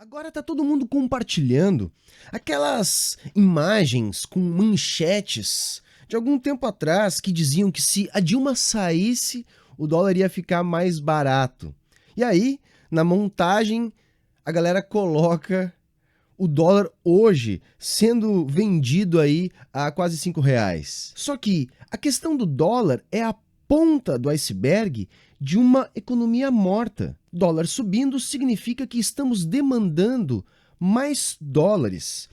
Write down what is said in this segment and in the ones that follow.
Agora tá todo mundo compartilhando aquelas imagens com manchetes de algum tempo atrás que diziam que se a Dilma saísse, o dólar ia ficar mais barato. E aí, na montagem, a galera coloca o dólar hoje sendo vendido aí a quase R$ 5. Só que a questão do dólar é a ponta do iceberg de uma economia morta. Dólar subindo significa que estamos demandando mais dólares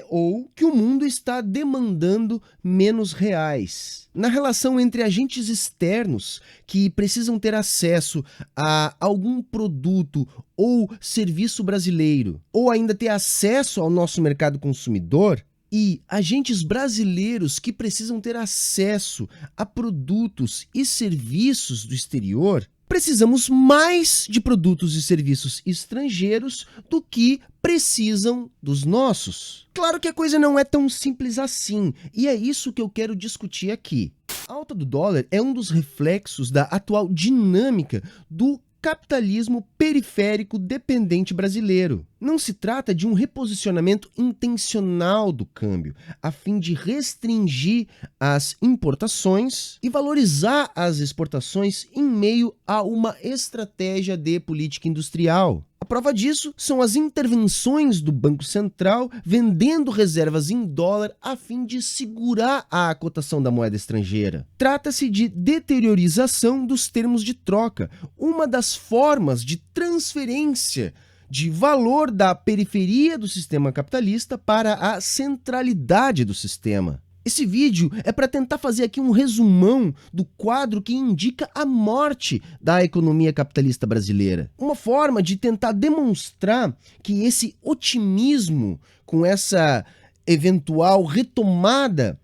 ou que o mundo está demandando menos reais. Na relação entre agentes externos que precisam ter acesso a algum produto ou serviço brasileiro, ou ainda ter acesso ao nosso mercado consumidor, e agentes brasileiros que precisam ter acesso a produtos e serviços do exterior, precisamos mais de produtos e serviços estrangeiros do que precisam dos nossos. Claro que a coisa não é tão simples assim, e é isso que eu quero discutir aqui. A alta do dólar é um dos reflexos da atual dinâmica do capitalismo periférico dependente brasileiro. Não se trata de um reposicionamento intencional do câmbio, a fim de restringir as importações e valorizar as exportações em meio a uma estratégia de política industrial. A prova disso são as intervenções do Banco Central vendendo reservas em dólar a fim de segurar a cotação da moeda estrangeira. Trata-se de deteriorização dos termos de troca, uma das formas de transferência de valor da periferia do sistema capitalista para a centralidade do sistema. Esse vídeo é para tentar fazer aqui um resumão do quadro que indica a morte da economia capitalista brasileira. Uma forma de tentar demonstrar que esse otimismo com essa eventual retomada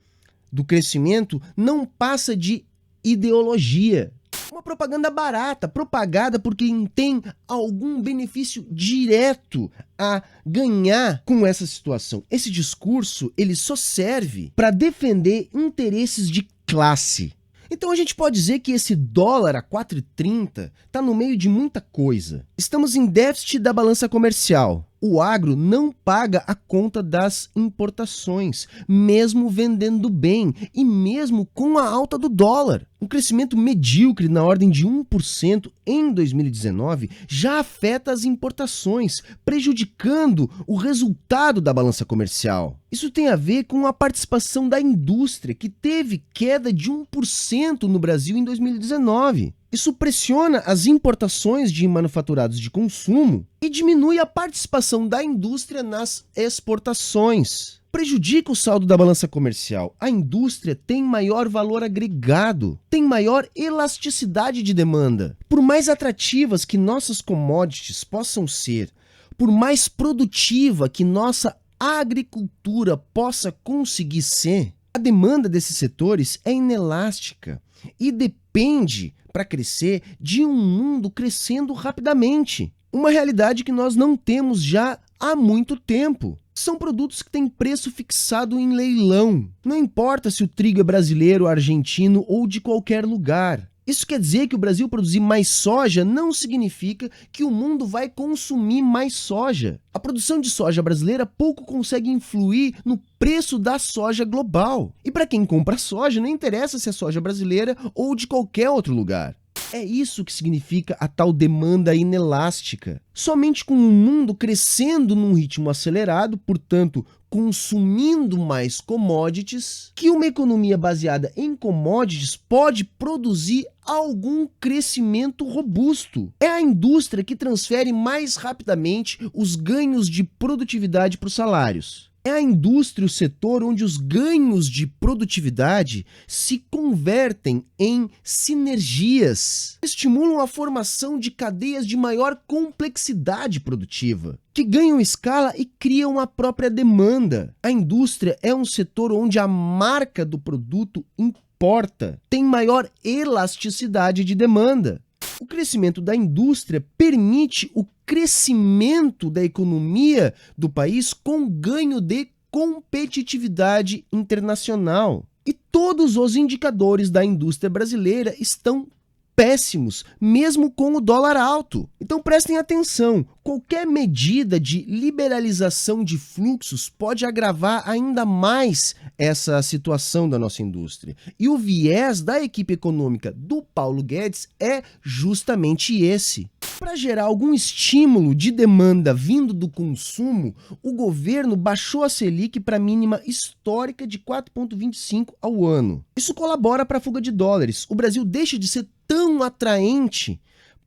do crescimento não passa de ideologia. Uma propaganda barata, propagada por quem tem algum benefício direto a ganhar com essa situação. Esse discurso, ele só serve para defender interesses de classe. Então a gente pode dizer que esse dólar a 4,30 está no meio de muita coisa. Estamos em déficit da balança comercial. O agro não paga a conta das importações, mesmo vendendo bem e mesmo com a alta do dólar. Um crescimento medíocre na ordem de 1% em 2019 já afeta as importações, prejudicando o resultado da balança comercial. Isso tem a ver com a participação da indústria, que teve queda de 1% no Brasil em 2019. Isso pressiona as importações de manufaturados de consumo e diminui a participação da indústria nas exportações. Prejudica o saldo da balança comercial. A indústria tem maior valor agregado, tem maior elasticidade de demanda. Por mais atrativas que nossas commodities possam ser, por mais produtiva que nossa agricultura possa conseguir ser, a demanda desses setores é inelástica e depende, para crescer, de um mundo crescendo rapidamente. Uma realidade que nós não temos já há muito tempo. São produtos que têm preço fixado em leilão. Não importa se o trigo é brasileiro, argentino ou de qualquer lugar. Isso quer dizer que o Brasil produzir mais soja não significa que o mundo vai consumir mais soja. A produção de soja brasileira pouco consegue influir no preço da soja global. E para quem compra soja, não interessa se é soja brasileira ou de qualquer outro lugar. É isso que significa a tal demanda inelástica. Somente com o mundo crescendo num ritmo acelerado, portanto, consumindo mais commodities, que uma economia baseada em commodities pode produzir algum crescimento robusto. É a indústria que transfere mais rapidamente os ganhos de produtividade para os salários. É a indústria o setor onde os ganhos de produtividade se convertem em sinergias, estimulam a formação de cadeias de maior complexidade produtiva, que ganham escala e criam a própria demanda. A indústria é um setor onde a marca do produto importa, tem maior elasticidade de demanda. O crescimento da indústria permite o crescimento da economia do país com ganho de competitividade internacional. E todos os indicadores da indústria brasileira estão péssimos, mesmo com o dólar alto. Então prestem atenção, qualquer medida de liberalização de fluxos pode agravar ainda mais essa situação da nossa indústria. E o viés da equipe econômica do Paulo Guedes é justamente esse. Para gerar algum estímulo de demanda vindo do consumo, o governo baixou a Selic para a mínima histórica de 4,25 ao ano. Isso colabora para a fuga de dólares. O Brasil deixa de ser tão atraente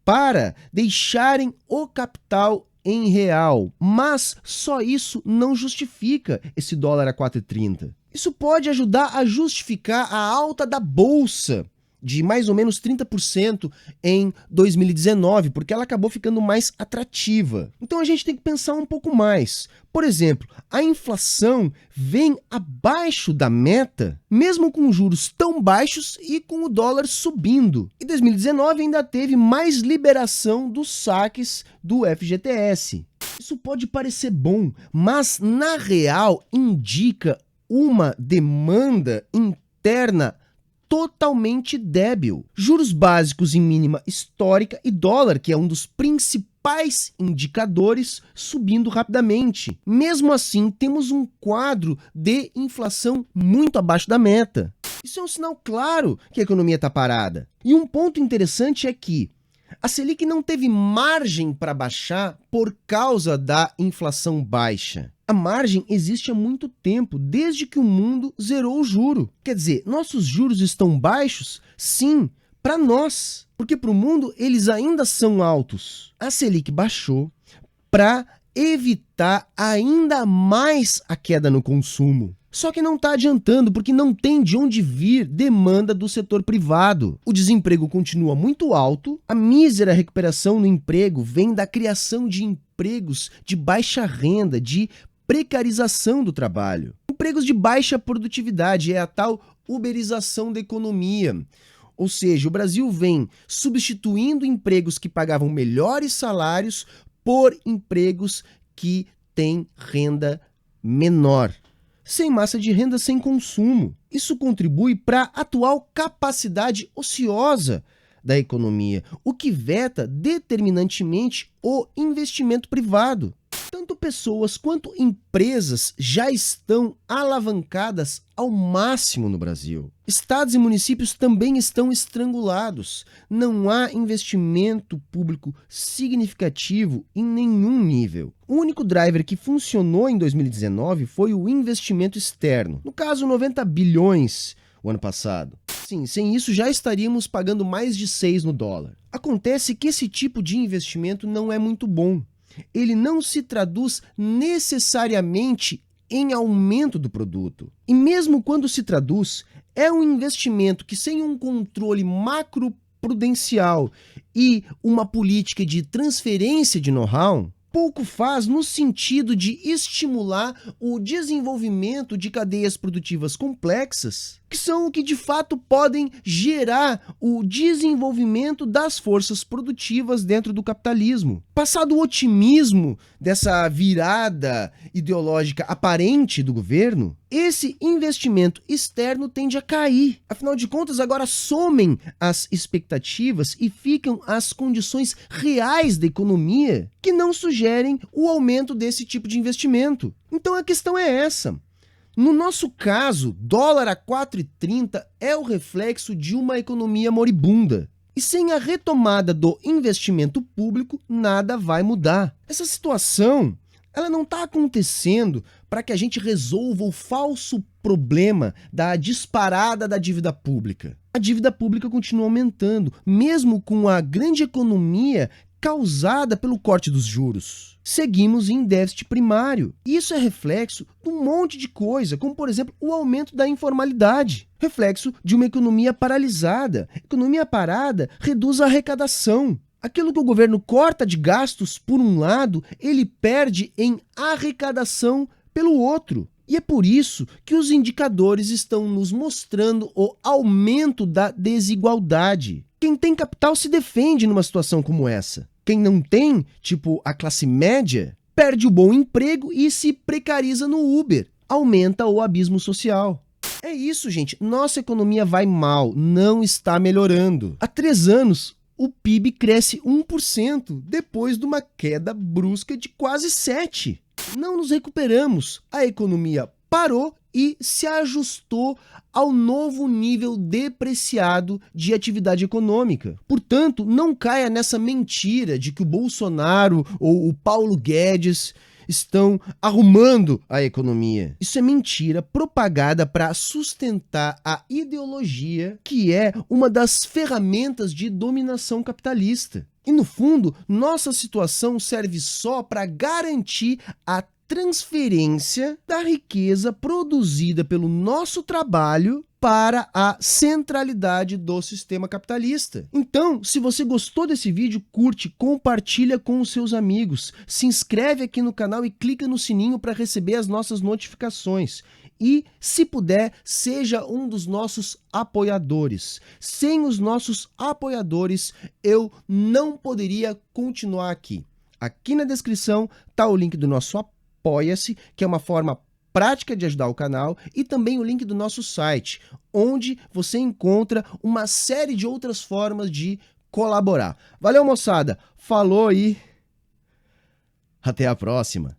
para deixarem o capital em real. Mas só isso não justifica esse dólar a 4,30. Isso pode ajudar a justificar a alta da bolsa de mais ou menos 30% em 2019, porque ela acabou ficando mais atrativa. Então a gente tem que pensar um pouco mais. Por exemplo, a inflação vem abaixo da meta, mesmo com juros tão baixos e com o dólar subindo. E 2019 ainda teve mais liberação dos saques do FGTS. Isso pode parecer bom, mas na real indica uma demanda interna totalmente débil. Juros básicos em mínima histórica e dólar, que é um dos principais indicadores, subindo rapidamente. Mesmo assim, temos um quadro de inflação muito abaixo da meta. Isso é um sinal claro que a economia está parada. E um ponto interessante é que a Selic não teve margem para baixar por causa da inflação baixa. A margem existe há muito tempo, desde que o mundo zerou o juro. Quer dizer, nossos juros estão baixos? Sim, para nós, porque para o mundo eles ainda são altos. A Selic baixou para evitar ainda mais a queda no consumo. Só que não está adiantando, porque não tem de onde vir demanda do setor privado. O desemprego continua muito alto, a mísera recuperação no emprego vem da criação de empregos de baixa renda, de precarização do trabalho. Empregos de baixa produtividade, é a tal uberização da economia. Ou seja, o Brasil vem substituindo empregos que pagavam melhores salários por empregos que têm renda menor. Sem massa de renda, sem consumo. Isso contribui para a atual capacidade ociosa da economia, o que veta determinantemente o investimento privado. Tanto pessoas quanto empresas já estão alavancadas ao máximo no Brasil. Estados e municípios também estão estrangulados. Não há investimento público significativo em nenhum nível. O único driver que funcionou em 2019 foi o investimento externo. No caso, 90 bilhões o ano passado. Sim, sem isso já estaríamos pagando mais de 6 no dólar. Acontece que esse tipo de investimento não é muito bom. Ele não se traduz necessariamente em aumento do produto. E mesmo quando se traduz, é um investimento que, sem um controle macroprudencial e uma política de transferência de know-how, pouco faz no sentido de estimular o desenvolvimento de cadeias produtivas complexas, que são o que de fato podem gerar o desenvolvimento das forças produtivas dentro do capitalismo. Passado o otimismo dessa virada ideológica aparente do governo, esse investimento externo tende a cair. Afinal de contas, agora somem as expectativas e ficam as condições reais da economia que não sugerem o aumento desse tipo de investimento. Então a questão é essa. No nosso caso, dólar a 4,30 é o reflexo de uma economia moribunda. E sem a retomada do investimento público, nada vai mudar. Essa situação, ela não está acontecendo para que a gente resolva o falso problema da disparada da dívida pública. A dívida pública continua aumentando, mesmo com a grande economia causada pelo corte dos juros. Seguimos em déficit primário. Isso é reflexo de um monte de coisa, como, por exemplo, o aumento da informalidade. Reflexo de uma economia paralisada. Economia parada reduz a arrecadação. Aquilo que o governo corta de gastos por um lado, ele perde em arrecadação pelo outro. E é por isso que os indicadores estão nos mostrando o aumento da desigualdade. Quem tem capital se defende numa situação como essa. Quem não tem, tipo a classe média, perde o bom emprego e se precariza no Uber. Aumenta o abismo social. É isso, gente. Nossa economia vai mal, não está melhorando. Há 3 anos, o PIB cresce 1%, depois de uma queda brusca de quase 7%. Não nos recuperamos. A economia parou e se ajustou ao novo nível depreciado de atividade econômica. Portanto, não caia nessa mentira de que o Bolsonaro ou o Paulo Guedes estão arrumando a economia. Isso é mentira propagada para sustentar a ideologia que é uma das ferramentas de dominação capitalista. E no fundo, nossa situação serve só para garantir a transferência da riqueza produzida pelo nosso trabalho para a centralidade do sistema capitalista. Então, se você gostou desse vídeo, curte, compartilha com os seus amigos, se inscreve aqui no canal e clica no sininho para receber as nossas notificações. E, se puder, seja um dos nossos apoiadores. Sem os nossos apoiadores, eu não poderia continuar aqui. Aqui na descrição está o link do nosso Apoia-se, que é uma forma prática de ajudar o canal, e também o link do nosso site, onde você encontra uma série de outras formas de colaborar. Valeu, moçada! Falou e até a próxima!